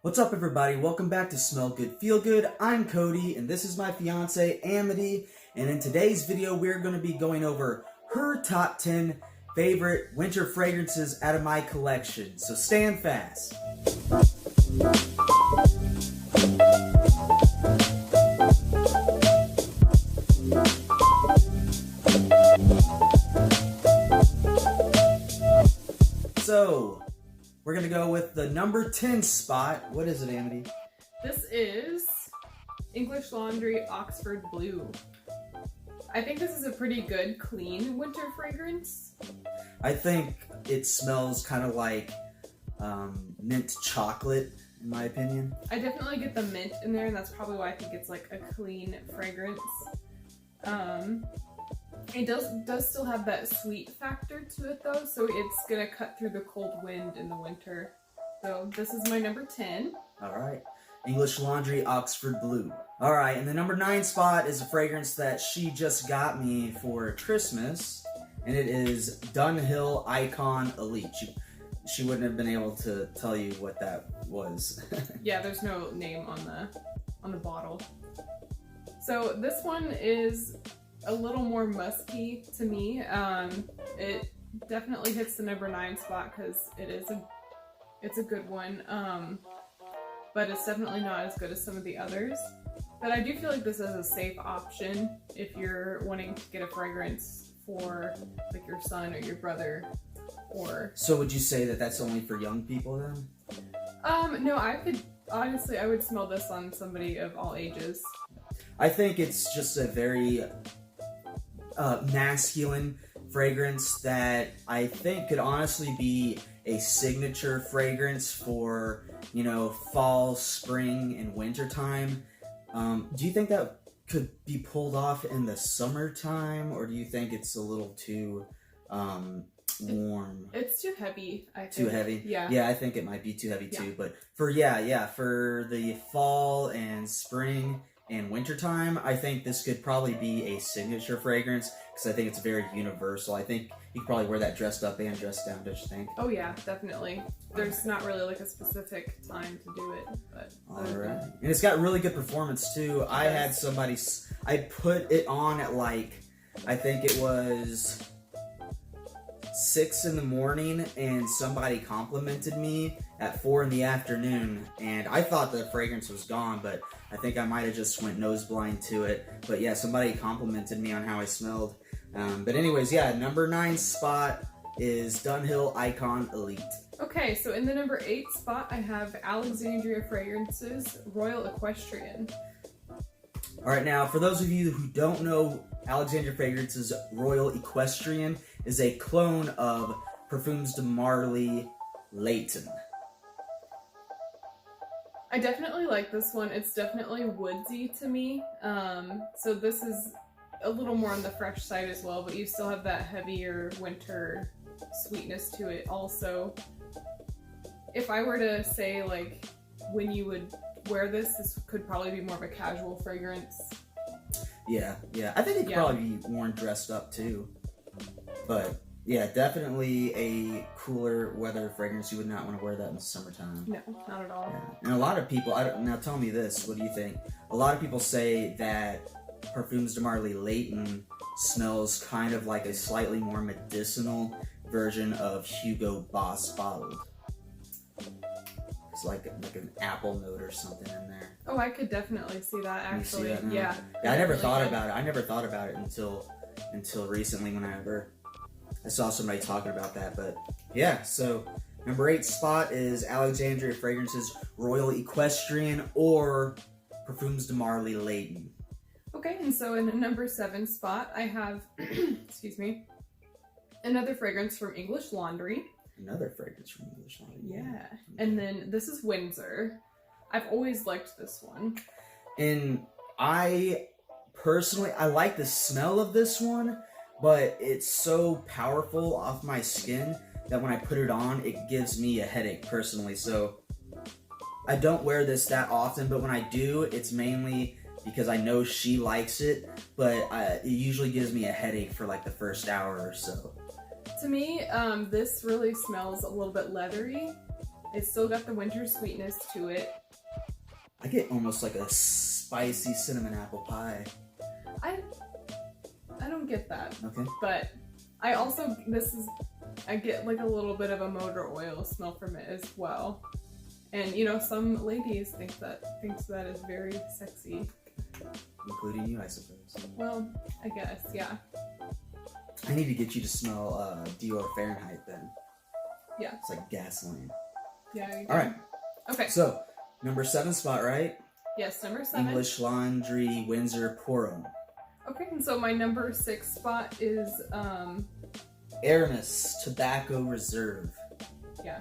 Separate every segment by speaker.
Speaker 1: What's up, everybody? Welcome back to Smell Good, Feel Good. I'm Cody, and this is my fiance, Amity. And in today's video, we're going to be going over her top 10 favorite winter fragrances out of my collection. So stand fast. So, we're going to go with the number 10 spot. What is it, Amity?
Speaker 2: This is English Laundry Oxford Blue. I think this is a pretty good, clean winter fragrance.
Speaker 1: I think it smells kind of like mint chocolate, in my opinion.
Speaker 2: I definitely get the mint in there, and that's probably why I think it's like a clean fragrance. It does still have that sweet factor to it though, so it's gonna cut through the cold wind in the winter. So this is my number 10.
Speaker 1: Alright. English Laundry Oxford Blue. Alright, and the number 9 spot is a fragrance that she just got me for Christmas, and it is Dunhill Icon Elite. She wouldn't have been able to tell you what that was.
Speaker 2: Yeah, there's no name on the bottle. So this one is a little more musky to me. It definitely hits the number 9 spot because it's a good one, but it's definitely not as good as some of the others. But I do feel like this is a safe option if you're wanting to get a fragrance for like your son or your brother, or...
Speaker 1: So would you say that that's only for young people then?
Speaker 2: No, I would smell this on somebody of all ages.
Speaker 1: I think it's just a very masculine fragrance that I think could honestly be a signature fragrance for, you know, fall, spring, and winter time. Do you think that could be pulled off in the summertime, or do you think it's a little too warm?
Speaker 2: It's too heavy, I think.
Speaker 1: Too heavy?
Speaker 2: Yeah.
Speaker 1: Yeah, I think it might be too heavy too,
Speaker 2: Yeah.
Speaker 1: but for the fall and spring and wintertime, I think this could probably be a signature fragrance because I think it's very universal. I think you could probably wear that dressed up and dressed down, don't you think?
Speaker 2: Oh yeah, definitely. There's not really like a specific time to do it, but...
Speaker 1: Alright. And it's got really good performance too. I had somebody, I put it on at like, I think it was 6 in the morning, and somebody complimented me at 4 in the afternoon, and I thought the fragrance was gone, but I think I might have just went nose blind to it. But yeah, somebody complimented me on how I smelled. But anyways, yeah, number 9 spot is Dunhill Icon Elite.
Speaker 2: Okay, so in the number 8 spot, I have Alexandria Fragrances Royal Equestrian.
Speaker 1: Alright, now, for those of you who don't know, Alexandria Fragrances Royal Equestrian is a clone of Parfums de Marly Layton.
Speaker 2: I definitely like this one. It's definitely woodsy to me. So this is a little more on the fresh side as well, but you still have that heavier winter sweetness to it also. If I were to say like when you would wear this could probably be more of a casual fragrance.
Speaker 1: Yeah. I think it could probably be worn dressed up too. But yeah, definitely a cooler weather fragrance. You would not want to wear that in the summertime.
Speaker 2: No, not at all.
Speaker 1: Yeah. And a lot of people, now tell me this, what do you think? A lot of people say that Parfums de Marly Layton smells kind of like a slightly more medicinal version of Hugo Boss bottled. It's like an apple note or something in there.
Speaker 2: Oh, I could definitely see that actually.
Speaker 1: You see that now?
Speaker 2: Yeah.
Speaker 1: I never thought about it. I never thought about it until recently whenever I saw somebody talking about that. But yeah, so number 8 spot is Alexandria Fragrances Royal Equestrian or Parfums de Marly Layton.
Speaker 2: Okay, and so in the number 7 spot, I have, excuse me, another fragrance from English Laundry.
Speaker 1: Another fragrance from English Laundry.
Speaker 2: Yeah. And then this is Windsor. I've always liked this one.
Speaker 1: And I personally, I like the smell of this one, but it's so powerful off my skin that when I put it on, it gives me a headache personally. So I don't wear this that often, but when I do, it's mainly because I know she likes it, but it usually gives me a headache for like the first hour or so.
Speaker 2: To me, this really smells a little bit leathery. It's still got the winter sweetness to it.
Speaker 1: I get almost like a spicy cinnamon apple pie.
Speaker 2: I don't get that.
Speaker 1: Okay.
Speaker 2: But I also, I get like a little bit of a motor oil smell from it as well. And you know, some ladies thinks that is very sexy.
Speaker 1: Including you, I suppose.
Speaker 2: Well, I guess, yeah.
Speaker 1: I need to get you to smell Dior Fahrenheit then.
Speaker 2: Yeah.
Speaker 1: It's like gasoline.
Speaker 2: Yeah.
Speaker 1: All right.
Speaker 2: Okay.
Speaker 1: So, number 7 spot, right?
Speaker 2: Yes, number 7.
Speaker 1: English Laundry Windsor Pour-Homme.
Speaker 2: Okay, and so my number 6 spot is
Speaker 1: Aramis Tobacco Reserve.
Speaker 2: Yeah.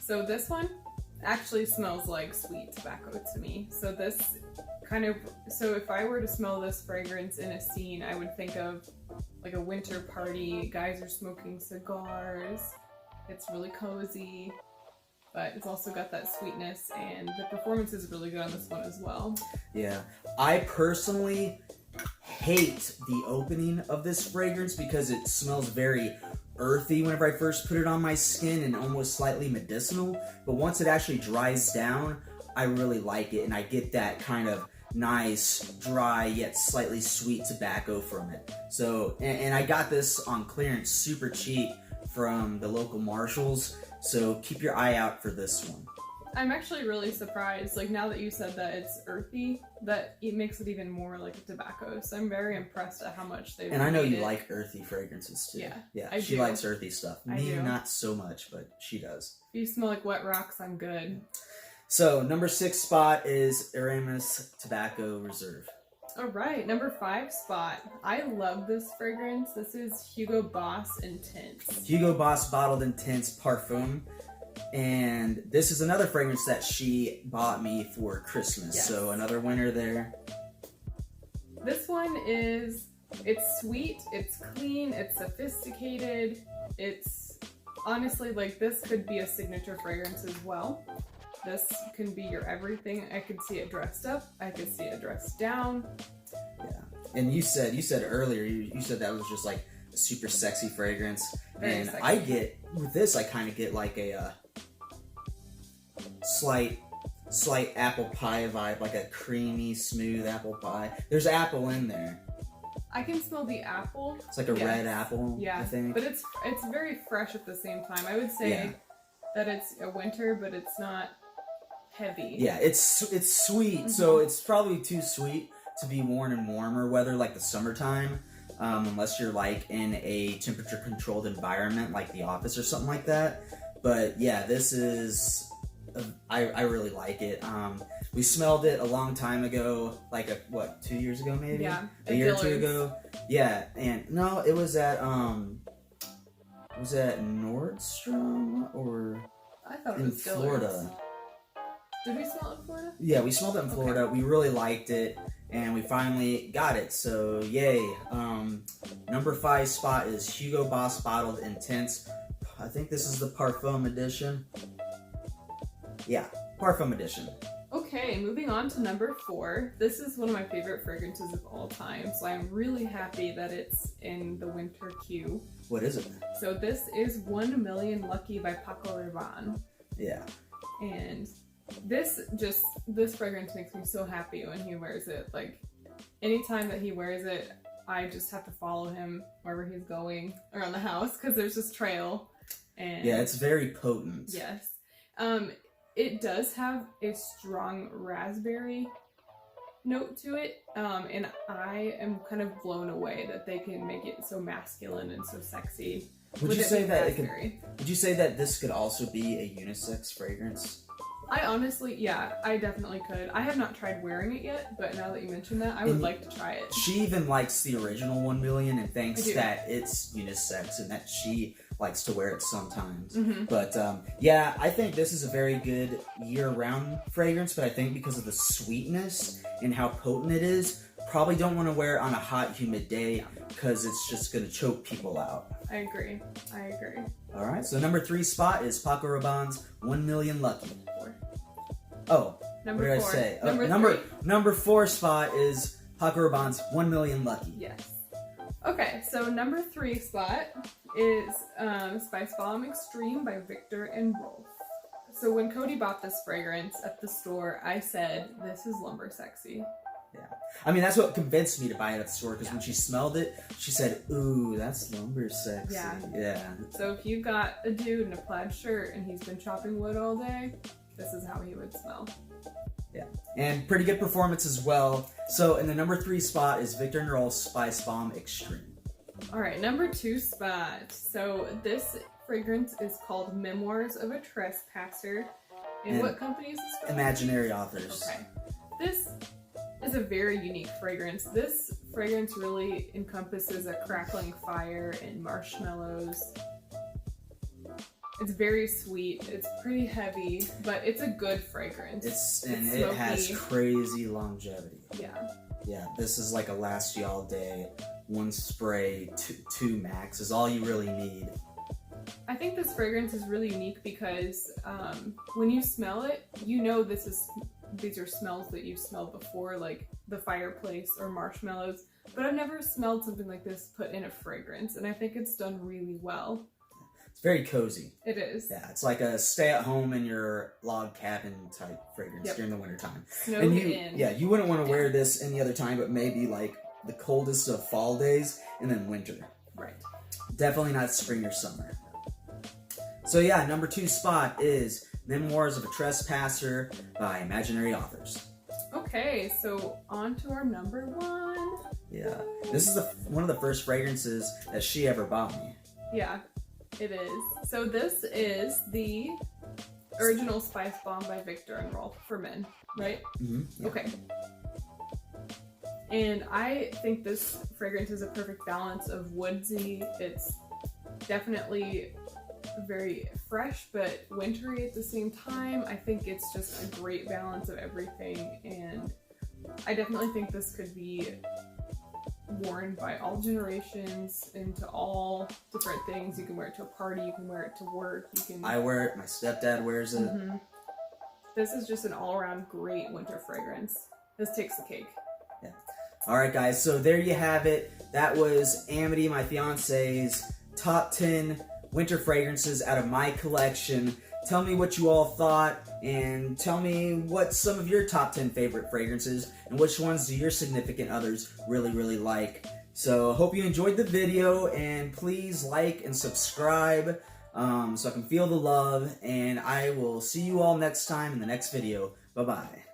Speaker 2: So this one actually smells like sweet tobacco to me. So this so if I were to smell this fragrance in a scene, I would think of like a winter party, guys are smoking cigars, it's really cozy, but it's also got that sweetness, and the performance is really good on this one as well.
Speaker 1: Yeah. I personally hate the opening of this fragrance because it smells very earthy whenever I first put it on my skin and almost slightly medicinal, but once it actually dries down, I really like it, and I get that kind of nice, dry, yet slightly sweet tobacco from it. So, and I got this on clearance super cheap from the local Marshalls, so keep your eye out for this one.
Speaker 2: I'm actually really surprised, like now that you said that it's earthy, that it makes it even more like a tobacco. So I'm very impressed at how much they've
Speaker 1: And I know you
Speaker 2: made it.
Speaker 1: like earthy fragrances too.
Speaker 2: I
Speaker 1: She
Speaker 2: do.
Speaker 1: likes earthy stuff.
Speaker 2: I
Speaker 1: Me,
Speaker 2: do.
Speaker 1: not so much, but she does.
Speaker 2: If you smell like wet rocks, I'm good.
Speaker 1: So, number 6 spot is Aramis Tobacco Reserve.
Speaker 2: All right, number 5 spot. I love this fragrance. This is Hugo Boss Intense.
Speaker 1: Hugo Boss Bottled Intense Parfum. And this is another fragrance that she bought me for Christmas.
Speaker 2: Yes.
Speaker 1: So, another winner there.
Speaker 2: This one it's sweet, it's clean, it's sophisticated. It's honestly like this could be a signature fragrance as well. This can be your everything. I could see it dressed up. I could see it dressed down.
Speaker 1: Yeah. And you said earlier, you said that was just like a super sexy fragrance.
Speaker 2: Very
Speaker 1: and
Speaker 2: sexy.
Speaker 1: I get, with this, I kind of get like a slight apple pie vibe, like a creamy, smooth apple pie. There's apple in there.
Speaker 2: I can smell the apple.
Speaker 1: It's like a red apple,
Speaker 2: Yeah,
Speaker 1: I think.
Speaker 2: but it's very fresh at the same time. I would say that it's a winter, but it's not heavy.
Speaker 1: Yeah, it's sweet, so it's probably too sweet to be worn in warmer weather like the summertime, unless you're like in a temperature controlled environment like the office or something like that. But yeah, this is, I really like it. We smelled it a long time ago, like 2 years ago maybe?
Speaker 2: Yeah,
Speaker 1: a year or two ago. Yeah, and no, it was at Nordstrom or
Speaker 2: I thought it
Speaker 1: in
Speaker 2: was Dillard's.
Speaker 1: Florida.
Speaker 2: Did we smell it in Florida?
Speaker 1: Yeah, we smelled it in Florida.
Speaker 2: Okay.
Speaker 1: We really liked it, and we finally got it. So yay! Number 5 spot is Hugo Boss Bottled Intense. I think this is the Parfum edition. Yeah, Parfum edition.
Speaker 2: Okay, moving on to number 4. This is one of my favorite fragrances of all time, so I'm really happy that it's in the winter queue.
Speaker 1: What is it?
Speaker 2: So this is 1 Million Lucky by Paco Rabanne.
Speaker 1: Yeah.
Speaker 2: And this fragrance makes me so happy when he wears it. Like, anytime that he wears it, I just have to follow him wherever he's going around the house because there's this trail. And
Speaker 1: Yeah, it's very potent.
Speaker 2: yes. It does have a strong raspberry note to it, and I am kind of blown away that they can make it so masculine and so sexy.
Speaker 1: Would
Speaker 2: with
Speaker 1: you
Speaker 2: it
Speaker 1: say
Speaker 2: being
Speaker 1: that
Speaker 2: raspberry.
Speaker 1: Would you say that this could also be a unisex fragrance?
Speaker 2: I honestly, yeah, I definitely could. I have not tried wearing it yet, but now that you mention that, I would
Speaker 1: And
Speaker 2: like to try it.
Speaker 1: She even likes the original 1 Million and
Speaker 2: I
Speaker 1: thinks
Speaker 2: do.
Speaker 1: that it's unisex and that she likes to wear it sometimes.
Speaker 2: Mhm.
Speaker 1: But yeah, I think this is a very good year-round fragrance, but I think because of the sweetness and how potent it is, probably don't want to wear it on a hot, humid day because it's just going to choke people out.
Speaker 2: I agree.
Speaker 1: All right, so number 3 spot is Paco Rabanne's 1 Million Lucky.
Speaker 2: 4.
Speaker 1: Oh,
Speaker 2: Number
Speaker 1: what did
Speaker 2: 4.
Speaker 1: I say?
Speaker 2: Number 3.
Speaker 1: Number 4 spot is Paco Rabanne's 1 Million Lucky.
Speaker 2: Yes. Okay, so number 3 spot is Spice Bomb Extreme by Victor and Rolf. So when Cody bought this fragrance at the store, I said, this is lumber sexy.
Speaker 1: Yeah. I mean, that's what convinced me to buy it at the store, because when she smelled it, she said, ooh, that's lumber sexy. Yeah.
Speaker 2: So if you've got a dude in a plaid shirt and he's been chopping wood all day, this is how he would smell.
Speaker 1: Yeah. And pretty good performance as well. So in the number 3 spot is Victor & Rolf's Spice Bomb Extreme.
Speaker 2: All right, number 2 spot. So this fragrance is called Memoirs of a Trespasser. And what company is this from?
Speaker 1: Imaginary Authors.
Speaker 2: Okay. This is a very unique fragrance. This fragrance really encompasses a crackling fire and marshmallows. It's very sweet. It's pretty heavy, but it's a good fragrance.
Speaker 1: It has crazy longevity.
Speaker 2: Yeah.
Speaker 1: Yeah, this is like a last you all day. 1 spray, two max is all you really need.
Speaker 2: I think this fragrance is really unique because when you smell it, you know these are smells that you've smelled before, like the fireplace or marshmallows, but I've never smelled something like this put in a fragrance, and I think it's done really well.
Speaker 1: It's very cozy.
Speaker 2: It is.
Speaker 1: Yeah, it's like a stay-at-home in your log cabin type fragrance during the wintertime.
Speaker 2: Snowed in.
Speaker 1: Yeah, you wouldn't want to wear this any other time, but maybe like the coldest of fall days and then winter.
Speaker 2: Right.
Speaker 1: Definitely not spring or summer. So yeah, number 2 spot is Memoirs of a Trespasser by Imaginary Authors.
Speaker 2: Okay, so on to our number 1.
Speaker 1: Yeah, this is one of the first fragrances that she ever bought me.
Speaker 2: Yeah, it is. So this is the original Spice Bomb by Victor & Rolf for men, right?
Speaker 1: Mm-hmm. Yeah.
Speaker 2: Okay. And I think this fragrance is a perfect balance of woodsy. It's definitely very fresh but wintry at the same time. I think it's just a great balance of everything, and I definitely think this could be worn by all generations into all different things. You can wear it to a party, you can wear it to work,
Speaker 1: I wear it, my stepdad wears it.
Speaker 2: Mm-hmm. This is just an all-around great winter fragrance. This takes the cake.
Speaker 1: Yeah. Alright guys, so there you have it. That was Amity, my fiance's top 10 winter fragrances out of my collection. Tell me what you all thought, and tell me what some of your top 10 favorite fragrances, and which ones do your significant others really, really like. So I hope you enjoyed the video, and please like and subscribe so I can feel the love, and I will see you all next time in the next video. Bye-bye.